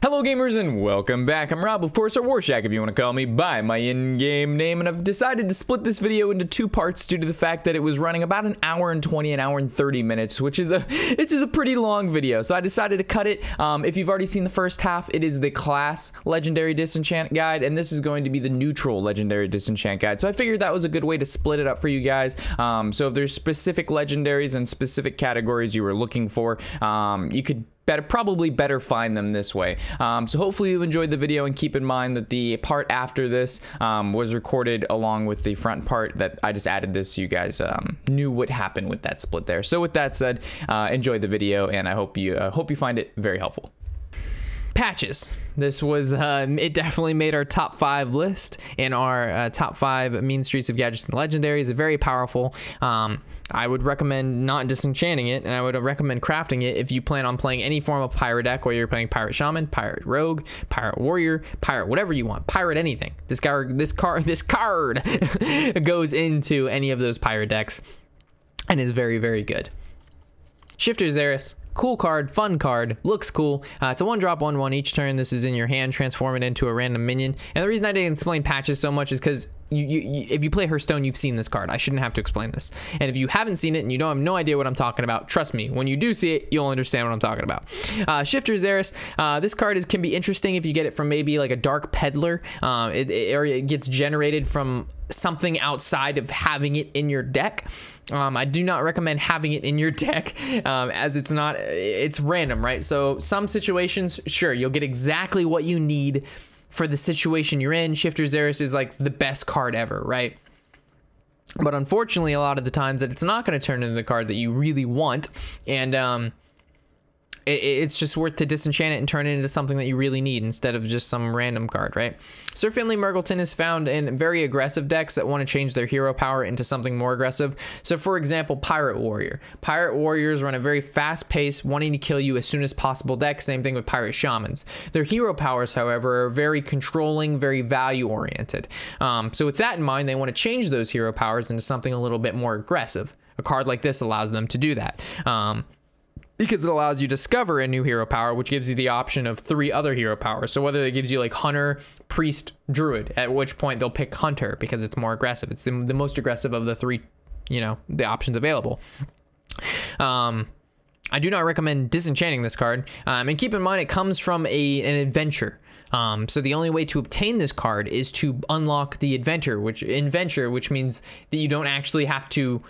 Hello gamers and welcome back. I'm Rob, of course, or Warshack if you want to call me by my in-game name, and I've decided to split this video into two parts due to the fact that it was running about an hour and 20, an hour and 30 minutes, which is a pretty long video. So I decided to cut it. If you've already seen the first half, it is the class legendary disenchant guide, and this is going to be the neutral legendary disenchant guide. So I figured that was a good way to split it up for you guys. So if there's specific legendaries and specific categories you were looking for, you could probably better find them this way. So hopefully you enjoyed the video, and keep in mind that the part after this was recorded along with the front part that I just added this so you guys knew what happened with that split there. So with that said, enjoy the video, and I hope you find it very helpful. Patches. This was, it definitely made our top 5 list in our top 5 mean streets of gadgets and legendaries. Very powerful. I would recommend not disenchanting it, and I would recommend crafting it if you plan on playing any form of pirate deck, whether you're playing pirate shaman, pirate rogue, pirate warrior, pirate whatever you want, pirate anything. This card goes into any of those pirate decks and is very, very good. Shifter Xeris. Cool card, fun card, looks cool. It's a 1-drop, 1/1 each turn. This is in your hand. Transform it into a random minion. And the reason I didn't explain patches so much is because if you play Hearthstone, you've seen this card. I shouldn't have to explain this. And if you haven't seen it and you don't have no idea what I'm talking about, trust me, when you do see it, you'll understand what I'm talking about. Shifter Xeris. This card can be interesting if you get it from maybe like a dark peddler, or it gets generated from something outside of having it in your deck. I do not recommend having it in your deck, as it's random, right? So some situations, sure, you'll get exactly what you need for the situation you're in. Shifter Xeris is like the best card ever, right? But unfortunately, a lot of the times that it's not going to turn into the card that you really want, and it's just worth to disenchant it and turn it into something that you really need instead of just some random card, right? Sir Finley Mergleton is found in very aggressive decks that want to change their hero power into something more aggressive. So for example, Pirate Warrior. Pirate Warriors run a very fast pace, wanting to kill you as soon as possible deck. Same thing with Pirate Shamans. Their hero powers, however, are very controlling, very value oriented. So with that in mind, they want to change those hero powers into something a little bit more aggressive. A card like this allows them to do that. Because it allows you to discover a new hero power, which gives you the option of 3 other hero powers. So whether it gives you like Hunter, Priest, Druid, at which point they'll pick Hunter because it's more aggressive. It's the most aggressive of the 3, the options available. I do not recommend disenchanting this card. And keep in mind, it comes from an adventure. So the only way to obtain this card is to unlock the adventure, which means that you don't actually have to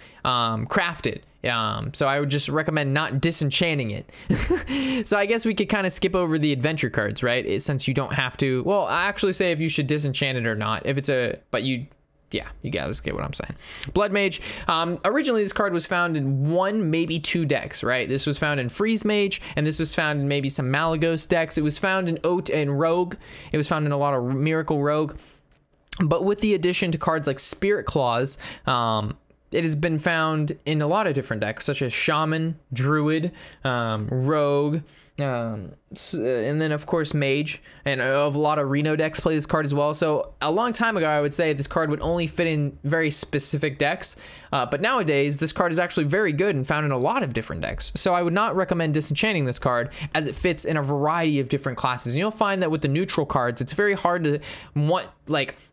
craft it. So I would just recommend not disenchanting it. So I guess we could kind of skip over the adventure cards, right? Since you don't have to. Well, I actually say if you should disenchant it or not. If it's yeah, you guys get what I'm saying. Blood Mage. Originally, this card was found in 1, maybe 2 decks, right? This was found in Freeze Mage, and this was found in maybe some Malagos decks. It was found in Oat and Rogue. It was found in a lot of Miracle Rogue. But with the addition to cards like Spirit Claws, it has been found in a lot of different decks, such as Shaman, Druid, Rogue, and then of course Mage, and a lot of Reno decks play this card as well. So a long time ago, I would say this card would only fit in very specific decks, but nowadays this card is actually very good and found in a lot of different decks. So I would not recommend disenchanting this card, as it fits in a variety of different classes. And you'll find that with the neutral cards, it's very hard to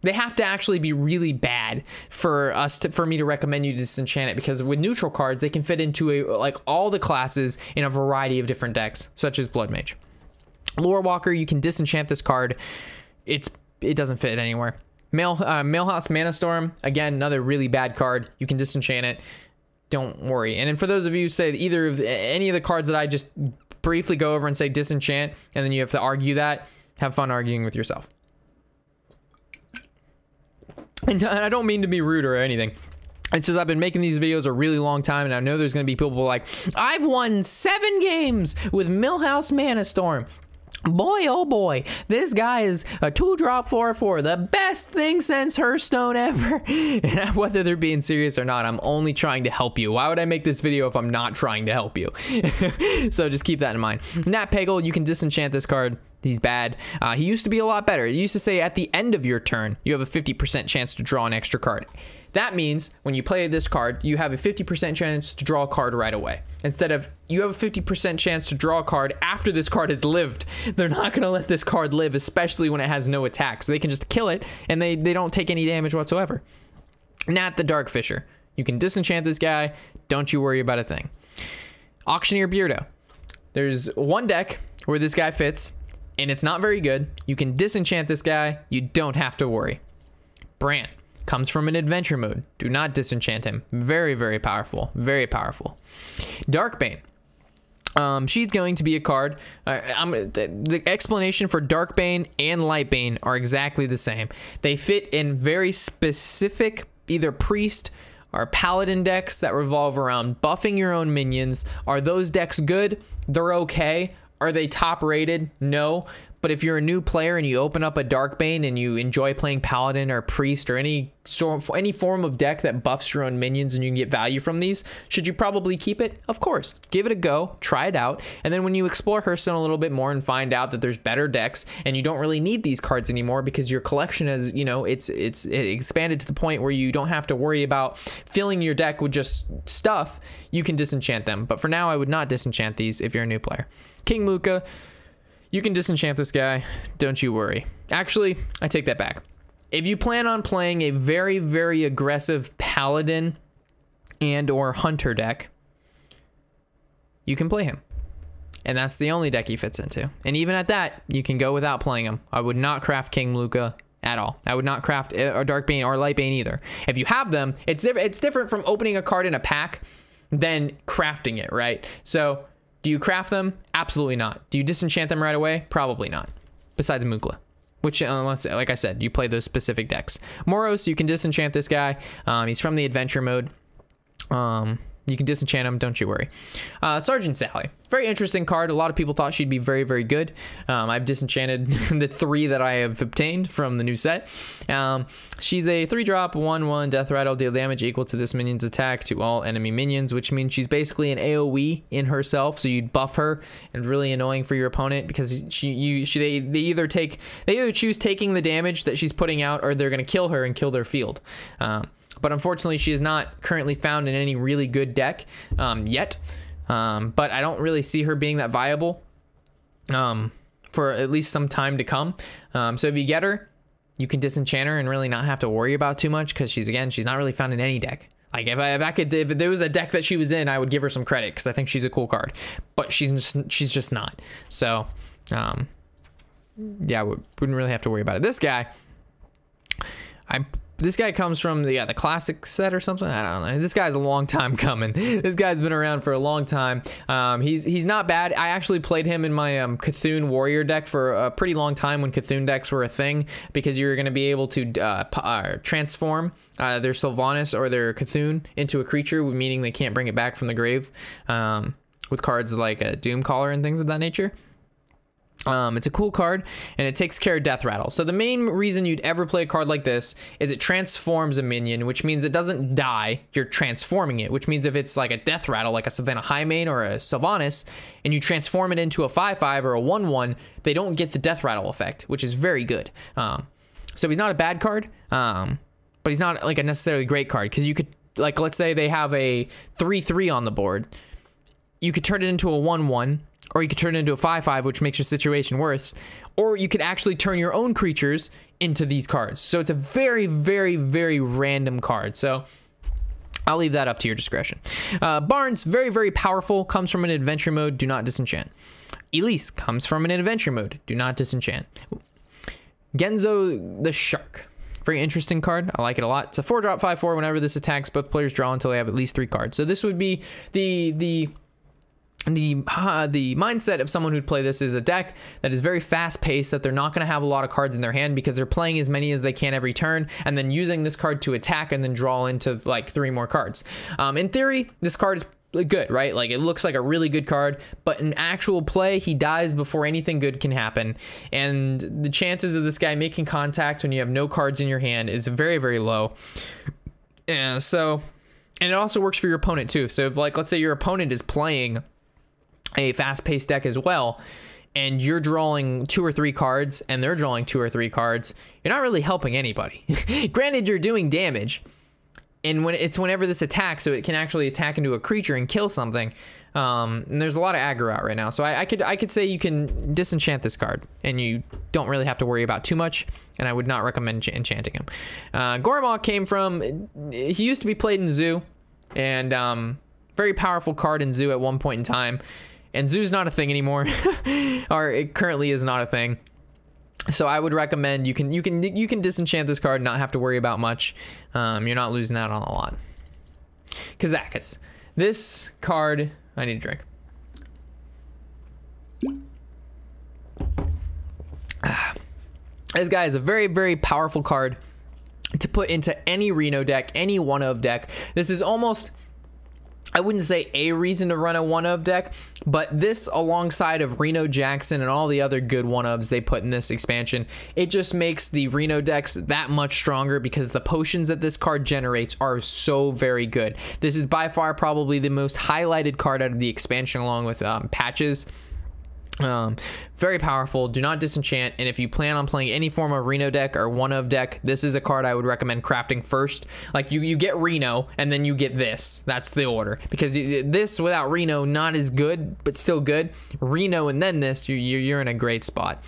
they have to actually be really bad for me to recommend you disenchant it, because with neutral cards they can fit into all the classes in a variety of different decks, such as Blood Mage. Lore Walker, you can disenchant this card. It doesn't fit anywhere. Mailhouse Mana Storm, again, another really bad card. You can disenchant it. Don't worry. And then for those of you who say any of the cards that I just briefly go over and say disenchant, and then you have to argue that, have fun arguing with yourself. And I don't mean to be rude or anything. It's just I've been making these videos a really long time, and I know there's going to be people like, I've won 7 games with Millhouse Mana Storm. Boy, oh boy, this guy is a 2-drop 4/4, the best thing since Hearthstone ever. And whether they're being serious or not, I'm only trying to help you. Why would I make this video if I'm not trying to help you? So just keep that in mind. Nat Peggle, you can disenchant this card. He's bad. He used to be a lot better. It used to say at the end of your turn, you have a 50% chance to draw an extra card. That means when you play this card, you have a 50% chance to draw a card right away. Instead of you have a 50% chance to draw a card after this card has lived. They're not going to let this card live, especially when it has no attack. So they can just kill it and they don't take any damage whatsoever. Nat the Darkfisher. You can disenchant this guy. Don't you worry about a thing. Auctioneer Beardo. There's one deck where this guy fits, and it's not very good. You can disenchant this guy. You don't have to worry. Brant. Comes from an adventure mode. Do not disenchant him. Very, very powerful. Very powerful. Darkbane. She's going to be a card. The explanation for Darkbane and Lightbane are exactly the same. They fit in very specific either priest or paladin decks that revolve around buffing your own minions. Are those decks good? They're okay. Are they top rated? No. But if you're a new player and you open up a Darkbane and you enjoy playing Paladin or Priest or any form of deck that buffs your own minions and you can get value from these, should you probably keep it? Of course. Give it a go. Try it out. And then when you explore Hearthstone a little bit more and find out that there's better decks and you don't really need these cards anymore because your collection has, you know, it's expanded to the point where you don't have to worry about filling your deck with just stuff, you can disenchant them. But for now, I would not disenchant these if you're a new player. King Luca. You can disenchant this guy, don't you worry. Actually, I take that back. If you plan on playing a very, very aggressive Paladin and or Hunter deck, you can play him. And that's the only deck he fits into. And even at that, you can go without playing him. I would not craft King Luca at all. I would not craft a Darkbane or Lightbane either. If you have them, it's different from opening a card in a pack than crafting it, right? So do you craft them? Absolutely not. Do you disenchant them right away? Probably not. Besides Mukla, which, unless, like I said, you play those specific decks. Moros, you can disenchant this guy. He's from the adventure mode. You can disenchant him, don't you worry. Sergeant Sally. Very interesting card. A lot of people thought she'd be very, very good. I've disenchanted the 3 that I have obtained from the new set. She's a 3-drop, 1/1 death rattle, deal damage equal to this minion's attack to all enemy minions, which means she's basically an AoE in herself. So you'd buff her, and really annoying for your opponent because they either choose taking the damage that she's putting out, or they're going to kill her and kill their field. But unfortunately, she is not currently found in any really good deck yet. But I don't really see her being that viable for at least some time to come. So if you get her, you can disenchant her and really not have to worry about too much because she's not really found in any deck. Like if there was a deck that she was in, I would give her some credit because I think she's a cool card. But she's just not. So yeah, we wouldn't really have to worry about it. This guy, this guy comes from the classic set or something. I don't know. This guy's a long time coming. This guy's been around for a long time. He's not bad. I actually played him in my Cthulhu Warrior deck for a pretty long time when Cthulhu decks were a thing, because you're going to be able to transform their Sylvanas or their Cthulhu into a creature, meaning they can't bring it back from the grave, with cards like a Doomcaller and things of that nature. It's a cool card, and it takes care of death rattle. So the main reason you'd ever play a card like this is it transforms a minion, which means it doesn't die. You're transforming it, which means if it's like a death rattle, like a Savannah Highmane or a Sylvanas, and you transform it into a 5/5 or a 1/1, they don't get the death rattle effect, which is very good. So he's not a bad card, but he's not like a necessarily great card, because you could, like, let's say they have a 3/3 on the board. You could turn it into a 1/1, or you could turn it into a 5/5, which makes your situation worse. Or you could actually turn your own creatures into these cards. So it's a very, very, very random card. So I'll leave that up to your discretion. Barnes, very, very powerful. Comes from an adventure mode. Do not disenchant. Elise comes from an adventure mode. Do not disenchant. Genzo the Shark. Very interesting card. I like it a lot. It's a 4-drop 5/4. Whenever this attacks, both players draw until they have at least 3 cards. So this would be the mindset of someone who'd play this is a deck that is very fast paced, that they're not going to have a lot of cards in their hand because they're playing as many as they can every turn and then using this card to attack and then draw into like 3 more cards. In theory, this card is good, right? Like, it looks like a really good card, but in actual play, he dies before anything good can happen. And the chances of this guy making contact when you have no cards in your hand is very, very low. And it also works for your opponent too. So if, like, let's say your opponent is playing a fast-paced deck as well, and you're drawing 2 or 3 cards and they're drawing 2 or 3 cards, you're not really helping anybody. Granted, you're doing damage, and whenever this attacks, so it can actually attack into a creature and kill something. And there's a lot of aggro out right now, so I could say you can disenchant this card, and you don't really have to worry about too much. And I would not recommend enchanting him. Gormok came from, he used to be played in Zoo, and very powerful card in Zoo at one point in time. And Zoo's not a thing anymore, or it currently is not a thing. So I would recommend you can disenchant this card, and not have to worry about much. You're not losing out on a lot. Kazakus. This card, I need a drink. This guy is a very, very powerful card to put into any Reno deck, any one-of deck. This is almost, I wouldn't say a reason to run a one-of deck, but this alongside of Reno Jackson and all the other good one-ofs they put in this expansion, it just makes the Reno decks that much stronger because the potions that this card generates are so very good. This is by far probably the most highlighted card out of the expansion, along with Patches. Very powerful. Do not disenchant, and if you plan on playing any form of Reno deck or one-of deck, this is a card I would recommend crafting first. Like, you get Reno and then you get this. That's the order, because this without Reno, not as good, but still good. Reno and then this, you're in a great spot.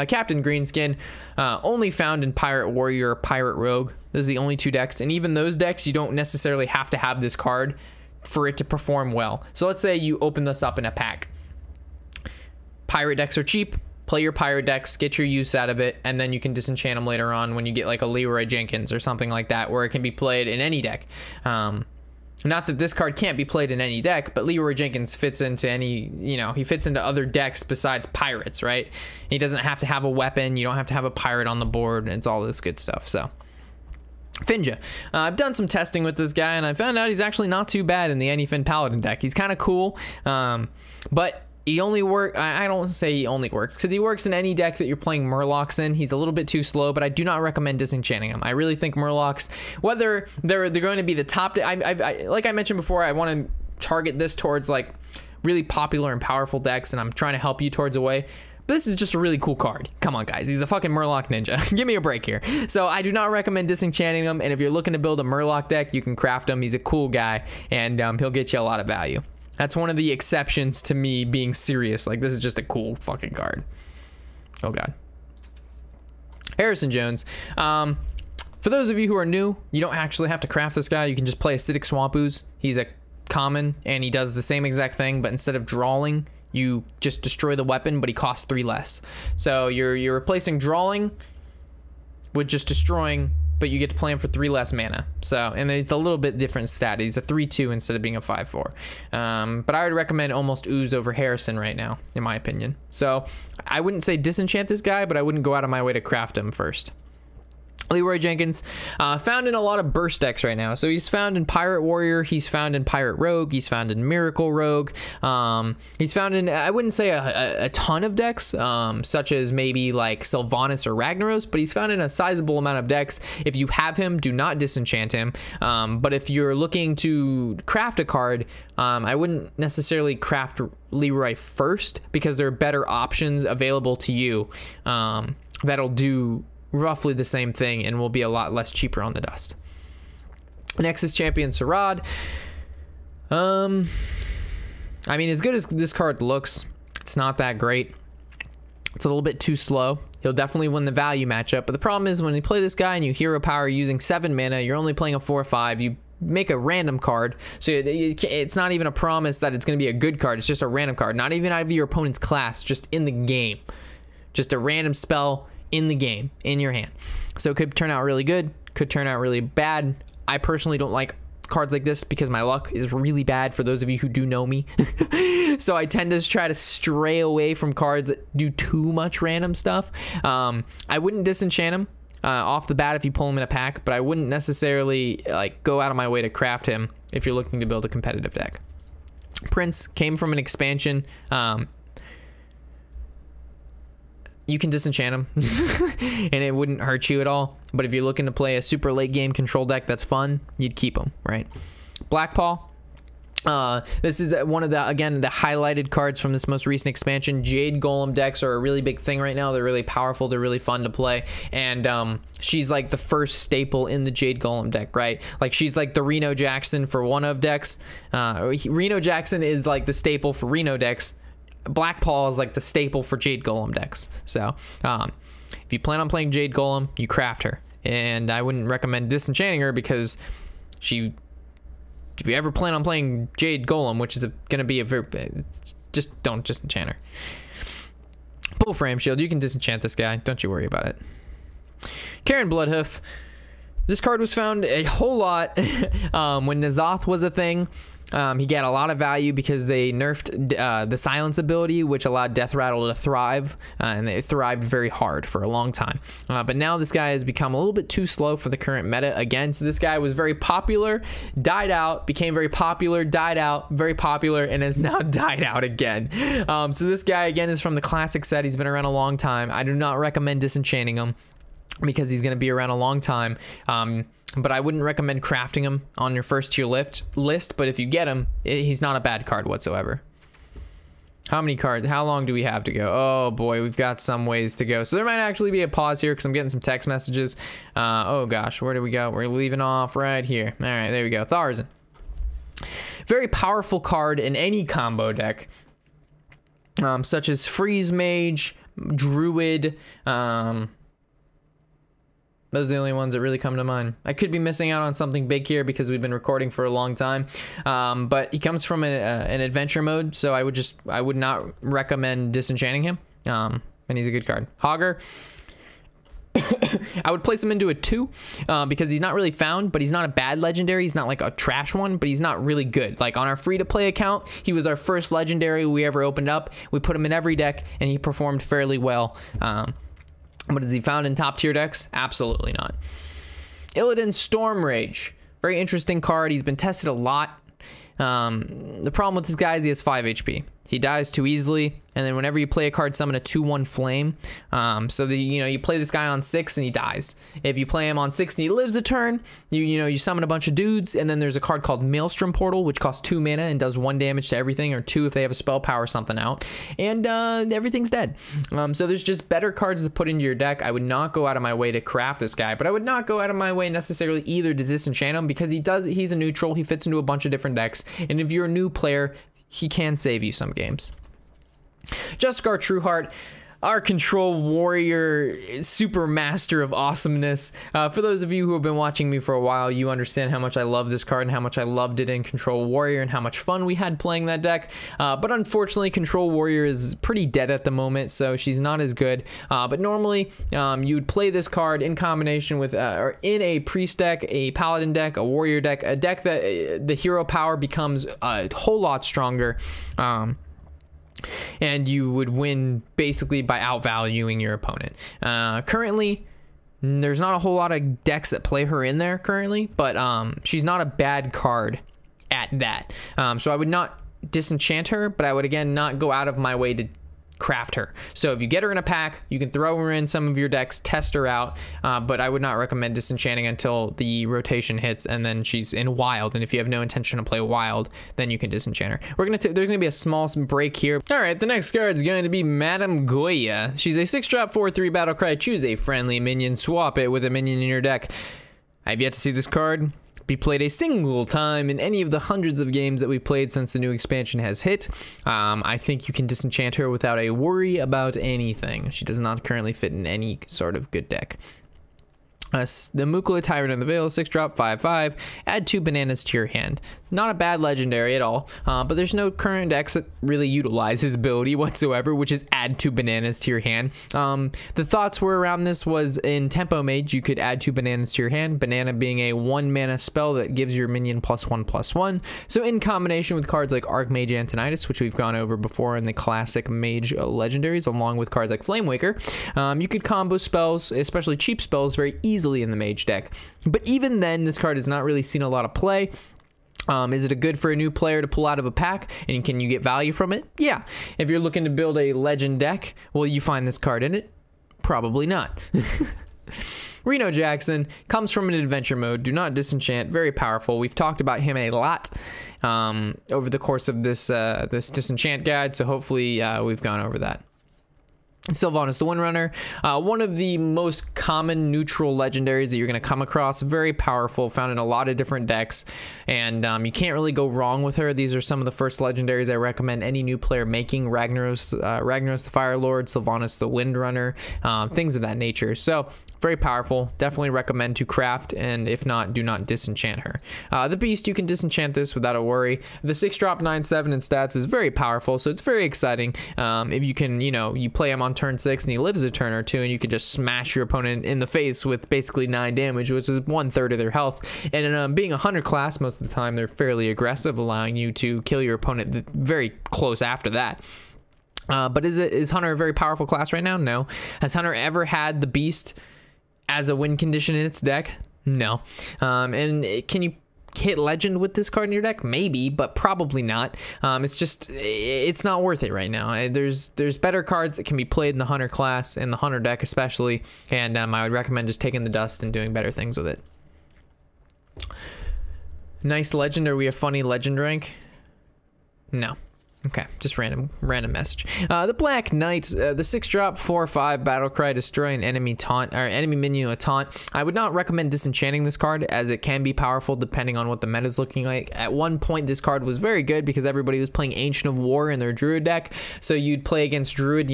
Captain Greenskin, only found in Pirate Warrior or Pirate Rogue. Those are the only 2 decks, and even those decks, you don't necessarily have to have this card for it to perform well. So let's say you open this up in a pack. Pirate decks are cheap. Play your pirate decks, get your use out of it, and then you can disenchant them later on when you get like a Leroy Jenkins or something like that, where it can be played in any deck. Not that this card can't be played in any deck, but Leroy Jenkins fits into any, he fits into other decks besides pirates, right? He doesn't have to have a weapon. You don't have to have a pirate on the board. It's all this good stuff. So Finja. I've done some testing with this guy, and I found out he's actually not too bad in the Any-Fin Paladin deck. He's kind of cool, but he only works, I don't say he only works, because he works in any deck that you're playing Murlocs in. He's a little bit too slow, but I do not recommend disenchanting him. I really think Murlocs, whether they're going to be the top, like I mentioned before, I want to target this towards like really popular and powerful decks, and I'm trying to help you towards a way. But this is just a really cool card. Come on, guys. He's a fucking Murloc ninja. Give me a break here. So I do not recommend disenchanting him, and if you're looking to build a Murloc deck, you can craft him. He's a cool guy, and he'll get you a lot of value. That's one of the exceptions to me being serious. Like, this is just a cool fucking card. Oh, God. Harrison Jones. For those of you who are new, you don't actually have to craft this guy. You can just play Acidic Swamp Ooze. He's a common, and he does the same exact thing, but instead of drawing, you just destroy the weapon, but he costs 3 less. So you're replacing drawing with just destroying, but you get to play him for 3 less mana. So, and it's a little bit different stat. He's a 3/2 instead of being a 5/4. But I would recommend almost Ooze over Harrison right now, in my opinion. So I wouldn't say disenchant this guy, but I wouldn't go out of my way to craft him first. Leroy Jenkins, found in a lot of burst decks right now. So he's found in Pirate Warrior, he's found in Pirate Rogue, he's found in Miracle Rogue, he's found in, I wouldn't say a ton of decks, such as maybe like Sylvanas or Ragnaros, but he's found in a sizable amount of decks. If you have him, do not disenchant him. But if you're looking to craft a card, I wouldn't necessarily craft Leroy first, because there are better options available to you that'll do roughly the same thing and will be a lot less cheaper on the dust. Nexus Champion Sarad. I mean, as good as this card looks, it's not that great. It's a little bit too slow. He'll definitely win the value matchup, but the problem is when you play this guy and you hero power using 7 mana, you're only playing a 4/5, you make a random card, so it's not even a promise that it's going to be a good card. It's just a random card, not even out of your opponent's class, just in the game. Just a random spell in the game, in your hand. So it could turn out really good, could turn out really bad. I personally don't like cards like this because my luck is really bad, for those of you who do know me. So I tend to try to stray away from cards that do too much random stuff. I wouldn't disenchant him off the bat if you pull him in a pack, but I wouldn't necessarily like go out of my way to craft him if you're looking to build a competitive deck. Prince came from an expansion. You can disenchant him and it wouldn't hurt you at all. But if you're looking to play a super late game control deck that's fun, you'd keep him, right? Blackpaw. This is one of the, again, the highlighted cards from this most recent expansion. Jade Golem decks are a really big thing right now. They're really powerful. They're really fun to play. And she's like the first staple in the Jade Golem deck, right? Like she's like the Reno Jackson for one of decks. Reno Jackson is like the staple for Reno decks. Black Paul is like the staple for Jade Golem decks. So if you plan on playing Jade Golem, you craft her. And I wouldn't recommend disenchanting her because if you ever plan on playing Jade Golem, which is going to be a very... just don't disenchant her. Bull Frame Shield. You can disenchant this guy. Don't you worry about it. Karen Bloodhoof. This card was found a whole lot when N'Zoth was a thing. He got a lot of value because they nerfed the silence ability, which allowed Death Rattle to thrive, and they thrived very hard for a long time. But now this guy has become a little bit too slow for the current meta again. So this guy was very popular, died out, became very popular, died out, very popular, and has now died out again. So this guy again is from the classic set. He's been around a long time. I do not recommend disenchanting him because he's going to be around a long time. But I wouldn't recommend crafting him on your first tier list. But if you get him, he's not a bad card whatsoever. How many cards? How long do we have to go? Oh boy, we've got some ways to go. So there might actually be a pause here because I'm getting some text messages. Oh gosh, where do we go? We're leaving off right here. All right, there we go. Tharzan. Very powerful card in any combo deck, such as Freeze Mage, Druid. Those are the only ones that really come to mind. I could be missing out on something big here because we've been recording for a long time. But he comes from an adventure mode, so I would not recommend disenchanting him. And he's a good card. Hogger. I would place him into a 2 because he's not really found, but he's not a bad legendary. He's not like a trash one, but he's not really good. Like on our free-to-play account, he was our first legendary we ever opened up. We put him in every deck, and he performed fairly well. But is he found in top tier decks? Absolutely not. Illidan Storm Rage. Very interesting card. He's been tested a lot. The problem with this guy is he has 5 HP. He dies too easily, and then whenever you play a card, summon a 2/1 flame. So you play this guy on 6 and he dies. If you play him on 6 and he lives a turn, you summon a bunch of dudes, and then there's a card called Maelstrom Portal, which costs 2 mana and does 1 damage to everything, or 2 if they have a spell power something out, and everything's dead. So there's just better cards to put into your deck. I would not go out of my way to craft this guy, but I would not go out of my way necessarily either to disenchant him because he's a neutral. He fits into a bunch of different decks, and if you're a new player, he can save you some games. Justicar Trueheart, our control warrior, super master of awesomeness. For those of you who have been watching me for a while, you understand how much I love this card and how much I loved it in Control Warrior and how much fun we had playing that deck. But unfortunately, Control Warrior is pretty dead at the moment, so she's not as good. But normally, you would play this card in combination with, or in a priest deck, a paladin deck, a warrior deck, a deck that the hero power becomes a whole lot stronger. And you would win basically by outvaluing your opponent. Currently, there's not a whole lot of decks that play her in there currently, but she's not a bad card at that. So I would not disenchant her, but I would again not go out of my way to craft her. So if you get her in a pack, you can throw her in some of your decks, test her out, but I would not recommend disenchanting until the rotation hits and then she's in wild. And if you have no intention to play wild, then you can disenchant her. There's gonna be a small break here. All right, the next card is going to be Madame Goya. She's a 6-drop 4/3 battle cry. Choose a friendly minion, swap it with a minion in your deck. I have yet to see this card be played a single time in any of the hundreds of games that we've played since the new expansion has hit. I think you can disenchant her without a worry about anything. She does not currently fit in any sort of good deck. The Mukula Tyrant in the Veil, 6-drop 5/5. Add 2 bananas to your hand. Not a bad legendary at all, but there's no current decks that really utilize his ability whatsoever, which is add 2 bananas to your hand. The thoughts were around this was in Tempo Mage, you could add 2 bananas to your hand, banana being a 1 mana spell that gives your minion +1/+1. So in combination with cards like Archmage Antonidas, which we've gone over before in the classic Mage legendaries, along with cards like Flamewaker, you could combo spells, especially cheap spells, very easily in the Mage deck. But even then, this card has not really seen a lot of play. Is it a good for a new player to pull out of a pack, and can you get value from it? Yeah. If you're looking to build a legend deck, will you find this card in it? Probably not. Reno Jackson comes from an adventure mode. Do not disenchant. Very powerful. We've talked about him a lot over the course of this disenchant guide, so hopefully we've gone over that. Sylvanas the Windrunner, one of the most common neutral legendaries that you're going to come across. Very powerful, found in a lot of different decks, and you can't really go wrong with her. These are some of the first legendaries I recommend any new player making. Ragnaros the Fire Lord, Sylvanas the Windrunner, things of that nature. So very powerful. Definitely recommend to craft, and if not, do not disenchant her. The Beast, you can disenchant this without a worry. The 6-drop 9/7 in stats is very powerful, so it's very exciting. If you can, you play him on turn 6 and he lives a turn or two, and you can just smash your opponent in the face with basically 9 damage, which is 1/3 of their health. And being a hunter class, most of the time they're fairly aggressive, allowing you to kill your opponent very close after that. But is Hunter a very powerful class right now? No. Has Hunter ever had the Beast as a win condition in its deck? No. And can you hit legend with this card in your deck? Maybe, but probably not. It's not worth it right now. There's better cards that can be played in the Hunter class, in the Hunter deck especially, and I would recommend just taking the dust and doing better things with it. Nice legend. Are we a funny legend rank? No. Okay, just random message. The Black Knight, the 6-drop 4/5 battle cry, destroy an enemy taunt or enemy minion a taunt. I would not recommend disenchanting this card, as it can be powerful depending on what the meta is looking like. At one point, this card was very good because everybody was playing Ancient of War in their Druid deck, so you'd play against Druid,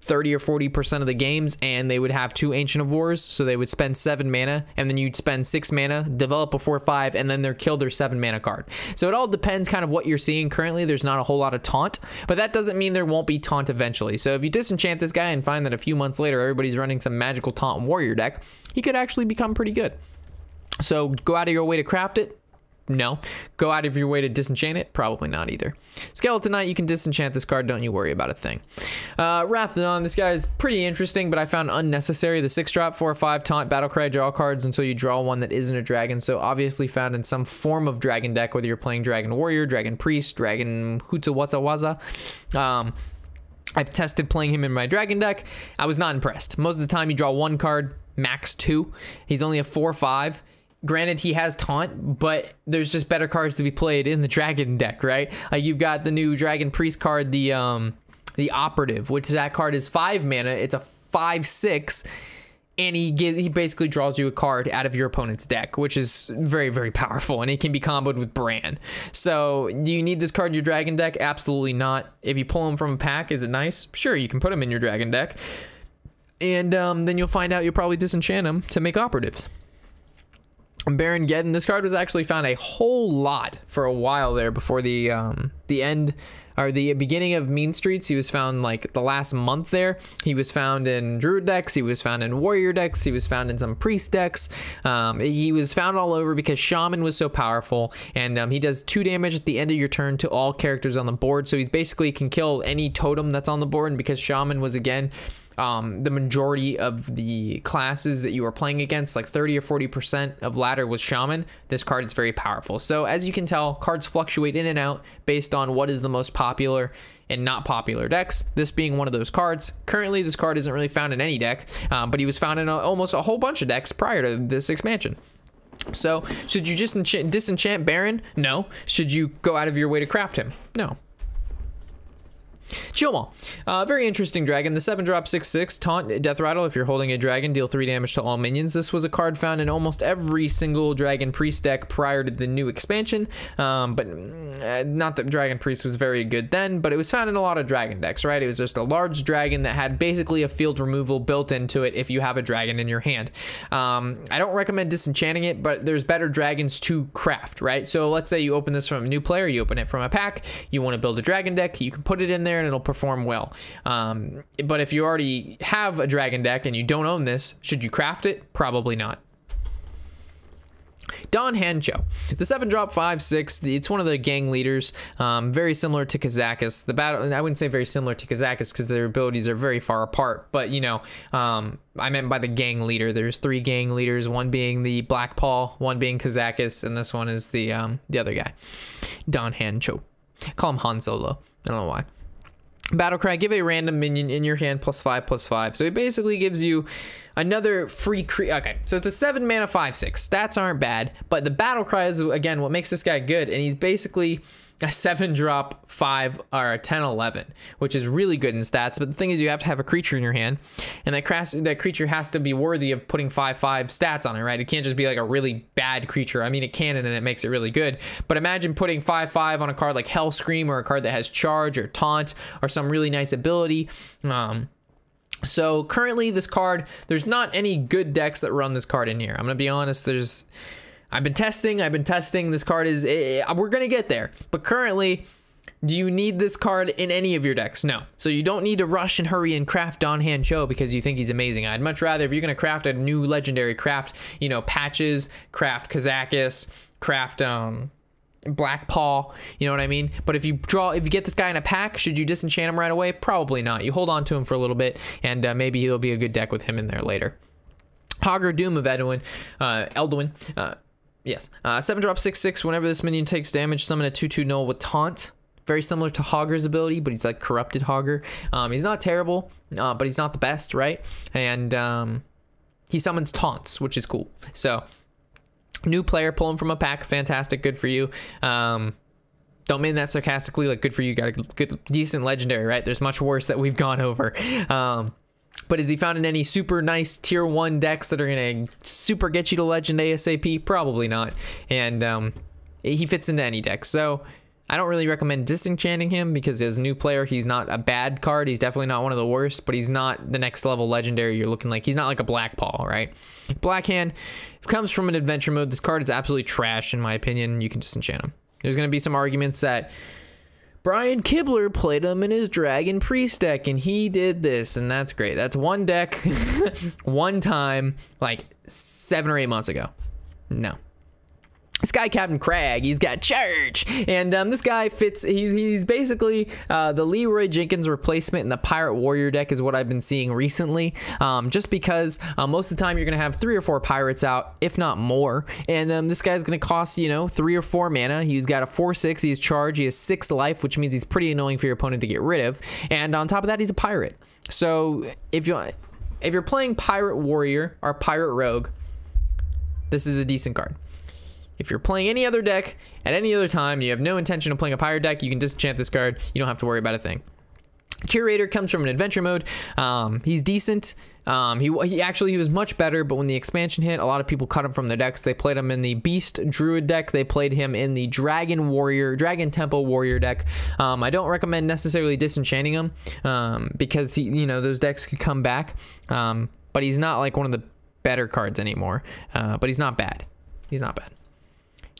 30 or 40% of the games, and they would have 2 Ancient of Wars, so they would spend 7 mana, and then you'd spend 6 mana, develop a 4/5, and then they're killed their 7 mana card. So it all depends kind of what you're seeing. Currently, there's not a whole lot of taunt, but that doesn't mean there won't be taunt eventually. So if you disenchant this guy and find that a few months later everybody's running some magical taunt warrior deck, he could actually become pretty good. So go out of your way to craft it? No. Go out of your way to disenchant it? Probably not either. Skeleton Knight, you can disenchant this card. Don't you worry about a thing. Rathodon, this guy is pretty interesting, but I found unnecessary. The 6-drop 4/5 taunt battle cry, draw cards until you draw one that isn't a dragon. So obviously found in some form of dragon deck, whether you're playing Dragon Warrior, Dragon Priest, Dragon Hutawatzawaza. I've tested playing him in my dragon deck. I was not impressed. Most of the time you draw 1 card, max 2. He's only a 4/5. Granted, he has taunt, but there's just better cards to be played in the dragon deck, right? Like you've got the new Dragon Priest card, the Operative, which that card is 5 mana. It's a 5/6, and he basically draws you a card out of your opponent's deck, which is very, very powerful, and it can be comboed with Bran. So do you need this card in your dragon deck? Absolutely not. If you pull him from a pack, is it nice? Sure, you can put him in your dragon deck, and then you'll find out you'll probably disenchant him to make operatives. Baron Geddon, this card was actually found a whole lot for a while there before the end or the beginning of Mean Streets. He was found like the last month there. He was found in Druid decks, he was found in Warrior decks, he was found in some Priest decks. He was found all over because Shaman was so powerful, and he does 2 damage at the end of your turn to all characters on the board. So he's basically can kill any totem that's on the board, and because Shaman was again the majority of the classes that you were playing against, like 30 or 40% of ladder was Shaman, this card is very powerful. So as you can tell, cards fluctuate in and out based on what is the most popular and not popular decks, this being one of those cards. Currently, this card isn't really found in any deck, but he was found in almost a whole bunch of decks prior to this expansion. So should you just disenchant Baron? No. Should you go out of your way to craft him? No. Chillmaw, very interesting dragon. The 7-drop 6/6 taunt death rattle. If you're holding a dragon, deal 3 damage to all minions. This was a card found in almost every single Dragon Priest deck prior to the new expansion, but not that Dragon Priest was very good then, but it was found in a lot of dragon decks, right? It was just a large dragon that had basically a field removal built into it if you have a dragon in your hand. I don't recommend disenchanting it, but there's better dragons to craft, right? So let's say you open this from a new player, you open it from a pack, you want to build a dragon deck, you can put it in there and it'll perform well. But if you already have a dragon deck and you don't own this, should you craft it? Probably not. Don Hancho, the 7-drop 5/6. It's one of the gang leaders, very similar to Kazakis. The battle, I wouldn't say very similar to Kazakis because their abilities are very far apart, but you know, I meant by the gang leader. There's 3 gang leaders, one being the Black Paul, one being Kazakis, and this one is the other guy, Don Hancho. Call him Han Solo. I don't know why. Battlecry, give a random minion in your hand +5/+5. So it basically gives you another free okay, so it's a 7 mana 5/6. Stats aren't bad, but the Battlecry is again what makes this guy good, and he's basically a 7-drop 5 or a 10/11, which is really good in stats. But the thing is, you have to have a creature in your hand, and that creature has to be worthy of putting 5/5 stats on it, right? It can't just be like a really bad creature. I mean, it can, and it makes it really good. But imagine putting 5/5 on a card like Hellscream, or a card that has Charge or Taunt or some really nice ability. So currently, this card, there's not any good decks that run this card in here. I'm gonna be honest. I've been testing. This card is, we're going to get there. But currently, do you need this card in any of your decks? No. So you don't need to rush and hurry and craft On-Hand Show because you think he's amazing. I'd much rather, if you're going to craft a new legendary, craft, you know, Patches, craft Kazakis, craft Black Paw, you know what I mean? But if you get this guy in a pack, should you disenchant him right away? Probably not. You hold on to him for a little bit, and maybe he'll be a good deck with him in there later. Hogger Doom of Elduin. Yes, 7-drop 6/6. Whenever this minion takes damage, summon a 2/2 null with Taunt. Very similar to Hogger's ability, but he's like Corrupted Hogger. He's not terrible, but he's not the best, right? And he summons Taunts, which is cool. So, new player, pull him from a pack. Fantastic, good for you. Don't mean that sarcastically, like good for you. Got a good, decent legendary, right? There's much worse that we've gone over. But is he found in any super nice tier 1 decks that are going to super get you to legend ASAP? Probably not. And he fits into any deck. So I don't really recommend disenchanting him because as a new player, he's not a bad card. He's definitely not one of the worst, but he's not the next level legendary you're looking like. He's not like a Black Paw, right? Blackhand comes from an adventure mode. This card is absolutely trash in my opinion. You can disenchant him. There's going to be some arguments that Brian Kibler played him in his Dragon Priest deck, and he did this, and that's great. That's one deck, one time, like 7 or 8 months ago. No. This guy, Captain Crag, he's got Charge, and this guy fits. He's basically the Leroy Jenkins replacement in the Pirate Warrior deck is what I've been seeing recently. Just because most of the time you're gonna have 3 or 4 pirates out, if not more, and this guy's gonna cost 3 or 4 mana. He's got a 4/6. He has Charge. He has 6 life, which means he's pretty annoying for your opponent to get rid of. And on top of that, he's a pirate. So if you're playing Pirate Warrior or Pirate Rogue, this is a decent card. If you're playing any other deck at any other time, you have no intention of playing a pirate deck, you can disenchant this card. You don't have to worry about a thing. Curator comes from an adventure mode. He's decent. He was much better, but when the expansion hit, a lot of people cut him from their decks. They played him in the Beast Druid deck. They played him in the Dragon Temple Warrior deck. I don't recommend necessarily disenchanting him because those decks could come back. But he's not like one of the better cards anymore. But he's not bad. He's not bad.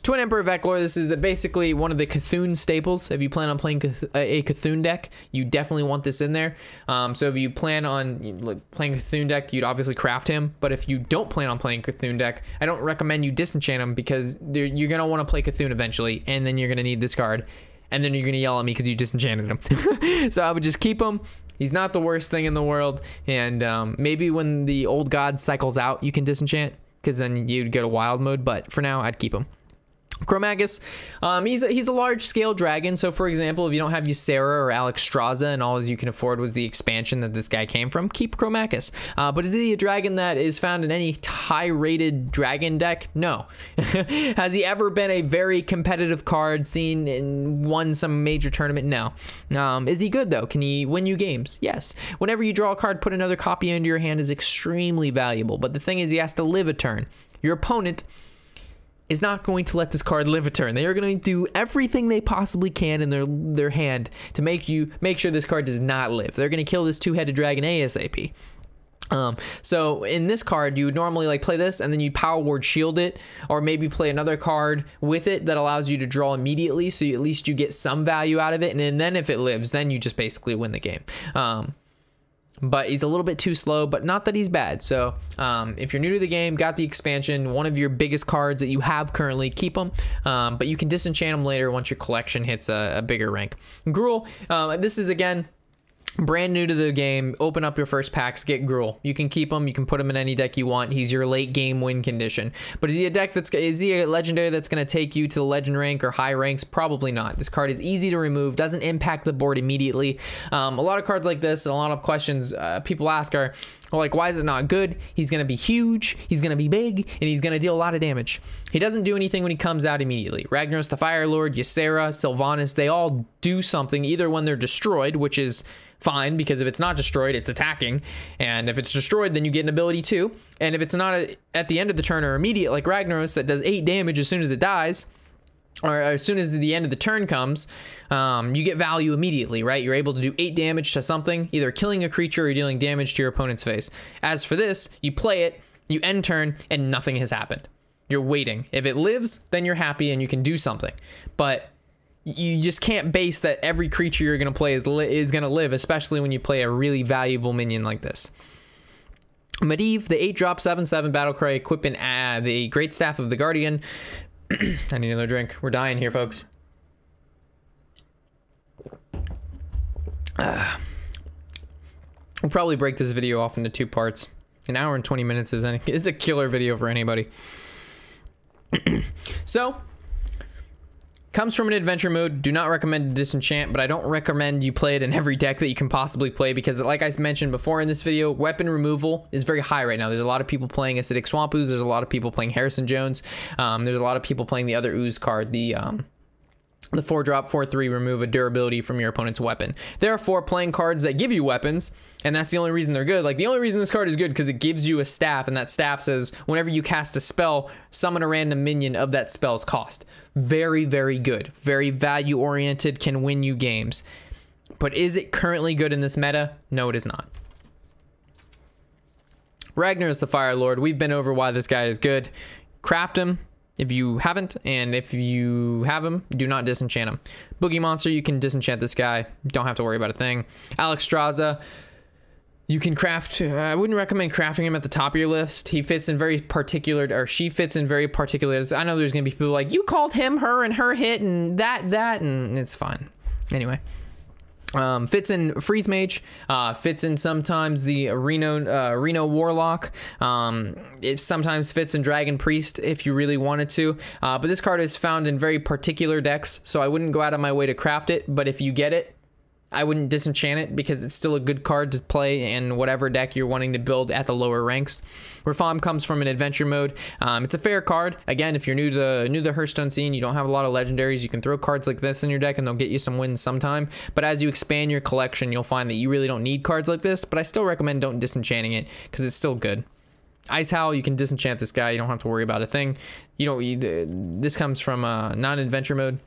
Twin Emperor Veclor, this is basically one of the Cthulhu staples. If you plan on playing a Cthulhu deck, you definitely want this in there. So if you plan on playing a Cthulhu deck, you'd obviously craft him. But if you don't plan on playing Cthulhu deck, I don't recommend you disenchant him because you're going to want to play Cthulhu eventually, and then you're going to need this card. And then you're going to yell at me because you disenchanted him. So I would just keep him. He's not the worst thing in the world. And maybe when the old god cycles out, you can disenchant because then you'd get a wild mode. But for now, I'd keep him. Chromagus, he's a large-scale dragon, so for example, if you don't have Ysera or Alexstrasza and all you can afford was the expansion that this guy came from, keep Chromagus. But is he a dragon that is found in any high-rated dragon deck? No. Has he ever been a very competitive card, seen and won some major tournament? No. Is he good, though? Can he win you games? Yes. Whenever you draw a card, put another copy into your hand is extremely valuable, but the thing is he has to live a turn. Your opponent is not going to let this card live a turn. They are going to do everything they possibly can in their hand to make sure this card does not live. They're going to kill this 2-headed dragon ASAP. So in this card, you would normally play this and then you'd Power Word Shield it, or maybe play another card with it that allows you to draw immediately, so at least you get some value out of it, and then if it lives, then you just basically win the game. But he's a little bit too slow, but not that he's bad. So if you're new to the game, got the expansion, one of your biggest cards that you have currently, keep them. But you can disenchant them later once your collection hits a bigger rank. Gruul, this is, again, brand new to the game, open up your first packs, get Gruul. You can keep him, you can put him in any deck you want. He's your late game win condition. But is he a legendary that's going to take you to the legend rank or high ranks? Probably not. This card is easy to remove, doesn't impact the board immediately. A lot of cards like this, and a lot of questions people ask are, well, like, why is it not good? He's going to be huge, he's going to be big, and he's going to deal a lot of damage. He doesn't do anything when he comes out immediately. Ragnaros the Fire Lord, Ysera, Sylvanas, they all do something either when they're destroyed, which is fine, because if it's not destroyed, it's attacking, and if it's destroyed, then you get an ability too. And if it's not at the end of the turn or immediate, like Ragnaros that does 8 damage as soon as it dies, or as soon as the end of the turn comes, you get value immediately, right? You're able to do 8 damage to something, either killing a creature or dealing damage to your opponent's face. As for this, you play it, you end turn, and nothing has happened. You're waiting. If it lives, then you're happy and you can do something. But you just can't base that every creature you're going to play is going to live, especially when you play a really valuable minion like this. Medivh, the 8-drop 7/7 Battlecry, equipping the Great Staff of the Guardian. I need another drink. We're dying here, folks. We'll probably break this video off into 2 parts. An hour and 20 minutes is a killer video for anybody. So, comes from an adventure mode. Do not recommend Disenchant, but I don't recommend you play it in every deck that you can possibly play, because like I mentioned before in this video, weapon removal is very high right now. There's a lot of people playing Acidic Swamp Ooze. There's a lot of people playing Harrison Jones. There's a lot of people playing the other Ooze card, the 4-drop 4/3 remove a durability from your opponent's weapon. Therefore, playing cards that give you weapons, and that's the only reason they're good. Like, the only reason this card is good because it gives you a staff, and that staff says whenever you cast a spell, summon a random minion of that spell's cost. Very, very good. Very value oriented, can win you games. But is it currently good in this meta? No, it is not. Ragnaros the Fire Lord. We've been over why this guy is good. Craft him if you haven't, and if you have him, do not disenchant him. Boogie Monster, you can disenchant this guy. Don't have to worry about a thing. Alexstrasza, you can craft. I wouldn't recommend crafting him at the top of your list. He fits in very particular, or she fits in very particular. I know there's gonna be people like, you called him, her, and her hit, and that, and it's fine. Anyway. Fits in Freeze Mage, fits in sometimes the Reno Warlock, it sometimes fits in Dragon Priest if you really wanted to, but this card is found in very particular decks, so I wouldn't go out of my way to craft it, but if you get it, I wouldn't disenchant it because it's still a good card to play in whatever deck you're wanting to build at the lower ranks. Reform comes from an adventure mode. It's a fair card. Again, if you're new to the Hearthstone scene, you don't have a lot of legendaries, you can throw cards like this in your deck and they'll get you some wins sometime. But as you expand your collection, you'll find that you really don't need cards like this, but I still recommend don't disenchanting it because it's still good. Ice Howl, you can disenchant this guy. You don't have to worry about a thing. This comes from non-adventure mode.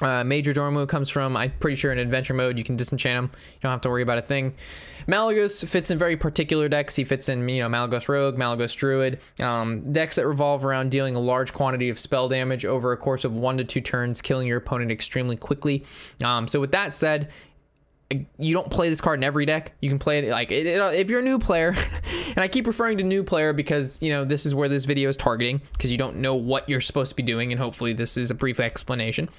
Major Dormo comes from, I'm pretty sure, in adventure mode. You can disenchant him. You don't have to worry about a thing. Malygos fits in very particular decks. He fits in, Malygos Rogue, Malygos Druid, decks that revolve around dealing a large quantity of spell damage over a course of 1 to 2 turns, killing your opponent extremely quickly. So with that said, you don't play this card in every deck. You can play it like if you're a new player, and I keep referring to new player because this is where this video is targeting, because you don't know what you're supposed to be doing, and hopefully this is a brief explanation.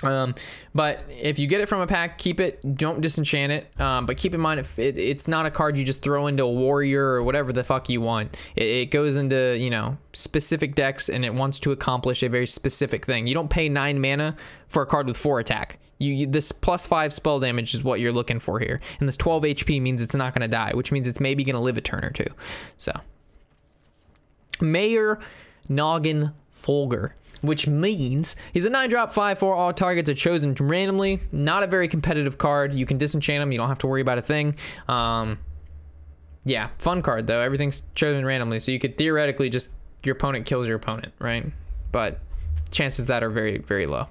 But if you get it from a pack, keep it, don't disenchant it, but keep in mind it's not a card you just throw into a warrior or whatever the fuck you want. It goes into specific decks, and it wants to accomplish a very specific thing. You don't pay 9 mana for a card with 4 attack. This +5 spell damage is what you're looking for here, and this 12 HP means it's not going to die, which means it's maybe going to live a turn or 2. So Mayor Noggin Folger, which means he's a 9-drop 5/4. All targets are chosen randomly. Not a very competitive card. You can disenchant him. You don't have to worry about a thing. Yeah, fun card though. Everything's chosen randomly, so you could theoretically just, your opponent kills your opponent, right? But chances of that are very, very low.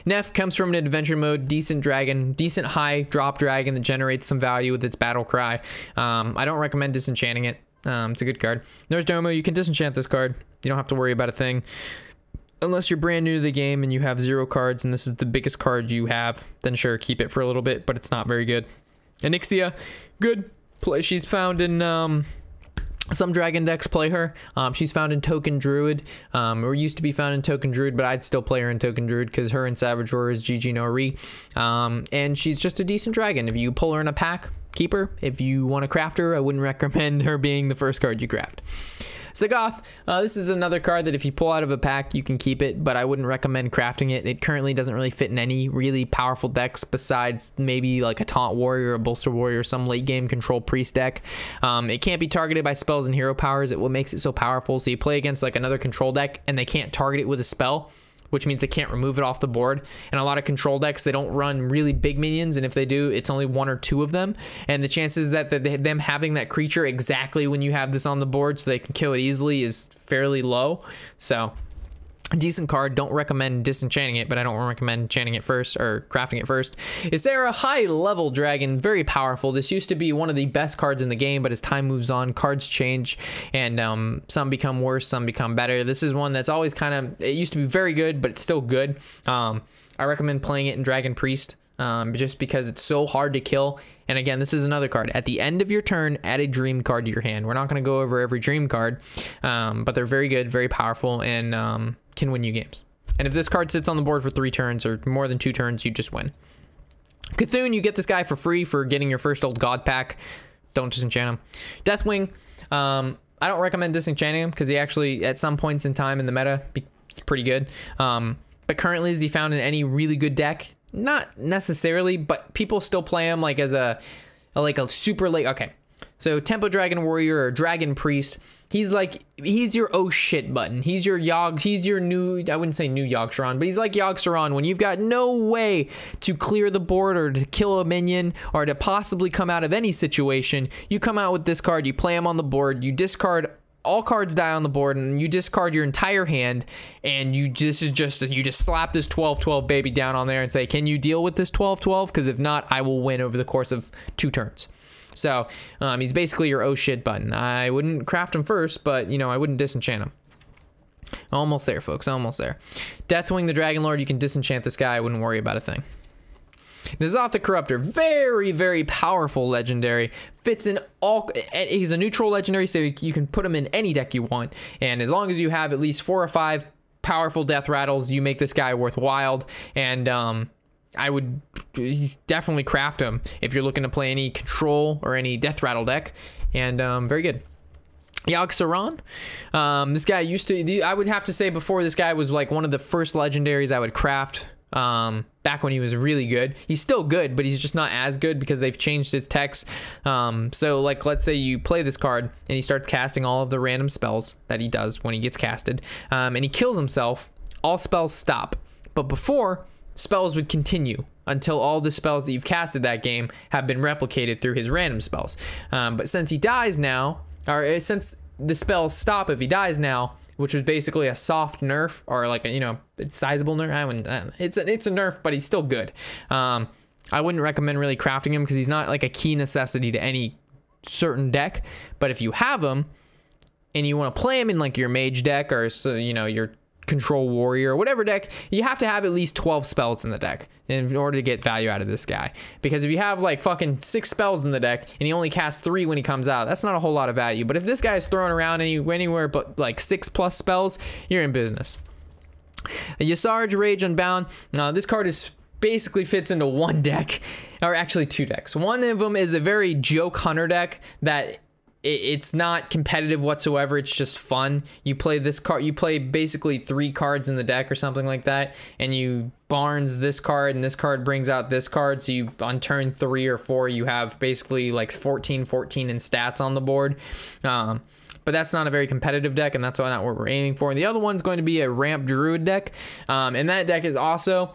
Neff comes from an adventure mode. Decent dragon, decent high drop dragon that generates some value with its battle cry. I don't recommend disenchanting it. It's a good card. Nurse Domo, you can disenchant this card. You don't have to worry about a thing. Unless you're brand new to the game and you have 0 cards and this is the biggest card you have, then sure, keep it for a little bit, but it's not very good. Onyxia, good. She's found in Some dragon decks play her. She's found in Token Druid, or used to be found in Token Druid, but I'd still play her in Token Druid because her and Savage Roar is GG no re. And she's just a decent dragon. If you pull her in a pack, keep her. If you want to craft her, I wouldn't recommend her being the first card you craft. Zagoth, this is another card that if you pull out of a pack, you can keep it, but I wouldn't recommend crafting it. It currently doesn't really fit in any really powerful decks besides maybe like a Taunt Warrior, a Bolster Warrior, some late game control priest deck. It can't be targeted by spells and hero powers. What makes it so powerful. So you play against like another control deck and they can't target it with a spell, which means they can't remove it off the board. And a lot of control decks, they don't run really big minions, and if they do, it's only 1 or 2 of them. And the chances that them having that creature exactly when you have this on the board so they can kill it easily is fairly low. So a decent card. Don't recommend disenchanting it, but I don't recommend enchanting it first or crafting it first. Ysera, high level dragon, very powerful. This used to be one of the best cards in the game, but as time moves on, cards change, and some become worse, some become better. This is one that's always kind of, it used to be very good, but it's still good. I recommend playing it in Dragon Priest, just because it's so hard to kill. And again, this is another card. At the end of your turn, add a dream card to your hand. We're not going to go over every dream card, but they're very good, very powerful, and can win you games. And if this card sits on the board for 3 turns or more than 2 turns, you just win. Cthulhu, you get this guy for free for getting your first Old God pack. Don't disenchant him. Deathwing, I don't recommend disenchanting him because he actually, at some points in time in the meta, it's pretty good. But currently, is he found in any really good deck? Not necessarily, but people still play him like as a super late. Okay, so Tempo Dragon Warrior or Dragon Priest, he's your oh shit button. He's your new, I wouldn't say new Yogg-Saron, but he's like Yogg-Saron when you've got no way to clear the board or to kill a minion or to possibly come out of any situation. You come out with this card, you play him on the board, you discard all cards die on the board, and you discard your entire hand, and you just slap this 12-12 baby down on there and say, can you deal with this 12-12? Because if not, I will win over the course of 2 turns. So he's basically your oh shit button. I wouldn't craft him first, but I wouldn't disenchant him. Almost there, folks, almost there. Deathwing the Dragon Lord, you can disenchant this guy. I wouldn't worry about a thing. N'Zoth the Corruptor, very, very powerful legendary. Fits in all, he's a neutral legendary, so you can put him in any deck you want. And as long as you have at least 4 or 5 powerful death rattles, you make this guy worthwhile. And I would definitely craft him if you're looking to play any control or any death rattle deck. And very good. Yogg-Saron, this guy used to, I would have to say before, this guy was like one of the first legendaries I would craft. Back when he was really good. He's still good, but he's just not as good because they've changed his text. So like, let's say you play this card and he starts casting all of the random spells that he does when he gets casted, and he kills himself, all spells stop. But before, spells would continue until all the spells that you've casted that game have been replicated through his random spells. But since he dies now, or since the spells stop if he dies now, which was basically a soft nerf, or like a, sizable nerf. It's a nerf, but he's still good. I wouldn't recommend really crafting him because he's not like a key necessity to any certain deck. But if you have him and you want to play him in like your mage deck or your control warrior or whatever deck, you have to have at least 12 spells in the deck in order to get value out of this guy. Because if you have like fucking 6 spells in the deck and he only casts 3 when he comes out, that's not a whole lot of value. But if this guy is throwing around anywhere but like 6+ spells, you're in business. Yasarj Rage Unbound, this card basically fits into one deck, or actually 2 decks. One of them is a very joke hunter deck that it's not competitive whatsoever. It's just fun. You play this card, you play basically 3 cards in the deck or something like that, and you Barnes this card, and this card brings out this card. So you, on turn 3 or 4, you have basically like 14 in stats on the board. But that's not a very competitive deck, and that's not what we're aiming for. And the other one's going to be a Ramp Druid deck, and that deck is also,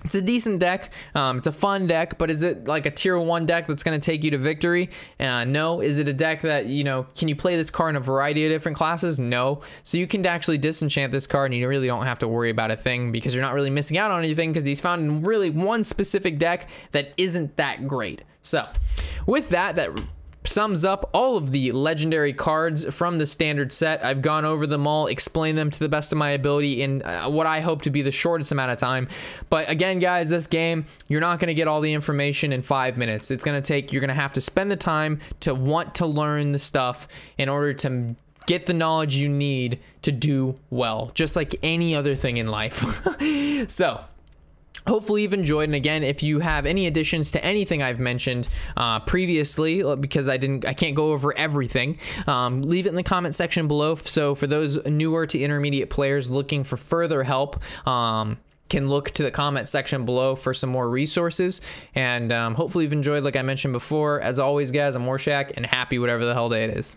it's a decent deck. It's a fun deck, but is it like a tier 1 deck that's going to take you to victory? No. Is it a deck that, can you play this card in a variety of different classes? No. So you can actually disenchant this card and you really don't have to worry about a thing because you're not really missing out on anything because he's found in really one specific deck that isn't that great. So with that sums up all of the legendary cards from the standard set. I've gone over them all, explained them to the best of my ability in what I hope to be the shortest amount of time. But again, guys, this game, you're not going to get all the information in 5 minutes. It's going to take, you're going to have to spend the time to want to learn the stuff in order to get the knowledge you need to do well, just like any other thing in life. So hopefully you've enjoyed, and again, if you have any additions to anything I've mentioned previously, because I can't go over everything, leave it in the comment section below. So for those newer to intermediate players looking for further help, can look to the comment section below for some more resources. And hopefully you've enjoyed, like I mentioned before. As always, guys, I'm Warshack, and happy whatever the hell day it is.